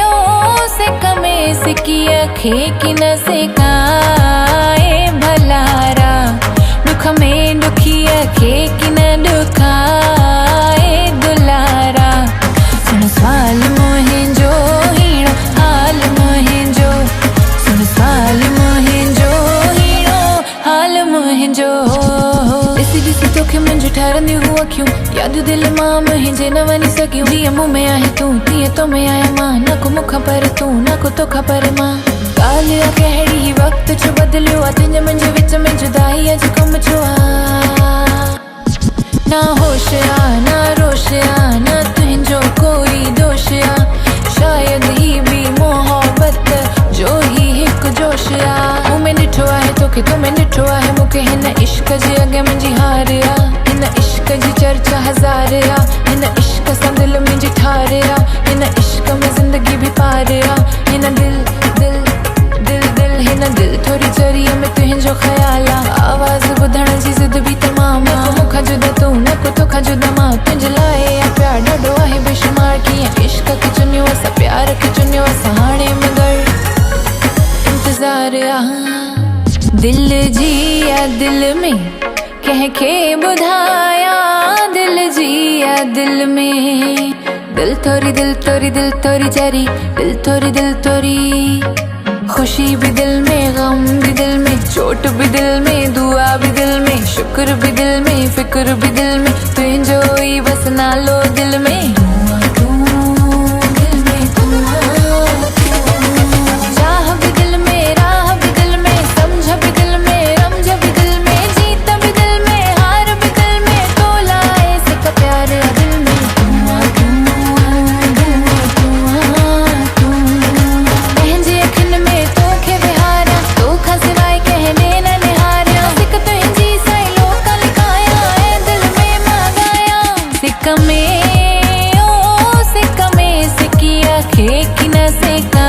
ओ सिकमे सिकिया खे कि न सिकाए भलारा दुख में दुखिया खे कि न दुखाए दुलारा सुन सवाल मोहिंजो हीणो हाल मोहिंजो सुन सवाल मोहिंजो हीणो हाल मोहिंजो ॾिसी ॾिसी तोखे मुंहिंजो ठारंदियूं हुआ अखियूं यादूं दिलि मां मुंहिंजे न वञी सघियूं जीअं मुंहुं में आहे तूं तीअं तो में आहियां मां न को मूंखां पर तूं न को तोखां पर मां ॻाल्हि आहे कहिड़ी ही वक़्तु छो बदिलियो आहे तुंहिंजे मुंहिंजे विच में जुदाई अॼु कमु छो आहे ना होश आहे ना रोश आहे न तुंहिंजो कोई दोष आहे शायदि ही बि मोहबत जो ही हिकु जोश आहे मूं में ॾिठो आहे तोखे तो में ॾिठो आहे मूंखे हिन इश्क जे अॻियां मुंहिंजी हार आहे हिन इश्क जी चर्चा हज़ार आहे हिन इश्क सां दिलि मुंहिंजी ठार आहे हिन इश्क में ज़िंदगी बि पार आहे हिन दिल दिल दिल दिल हिन दिल थोरी ज़रिए में तुंहिंजो ख़्याल आहे आवाज़ ॿुधण जी ज़िद बि तमामु आहे मूंखां जुदा तूं न को तोखां जुदा मां तुंहिंजे लाइ आहे प्यार ॾाढो आहे बेशुमार कीअं इश्क खे चुनियो असां प्यार खे चुनियो असां हाणे मगर इंतज़ार आहे दिल जी आहे दिल में कंहिंखे ॿुधाया दिल जी आहे दिल में दिल तोरी दिल तोरी दिल तोरी जारी दिल तोरी खुशी भी दिल में गम भी दिल में चोट भी दिल में दुआ भी दिल में शुक्र भी दिल में फिक्र भी दिल में तुंहिंजो ई बस नालो दिल में चाह भी दिल में राह भी दिल में समझ भी दिल में रमझ भी दिल में जीत भी दिल में हार भी दिल में तोला ऐसे का प्यार दिल में पंहिंजे अखियुनि में तोखे विहारियां तोखां सवाइ कंहिं ॾे न निहारियां सिक तुंहिंजी साईं लोक लिखायां ऐं दिल में मां ॻायां सिक में ओ सिक में सिकिया खे कि न सिका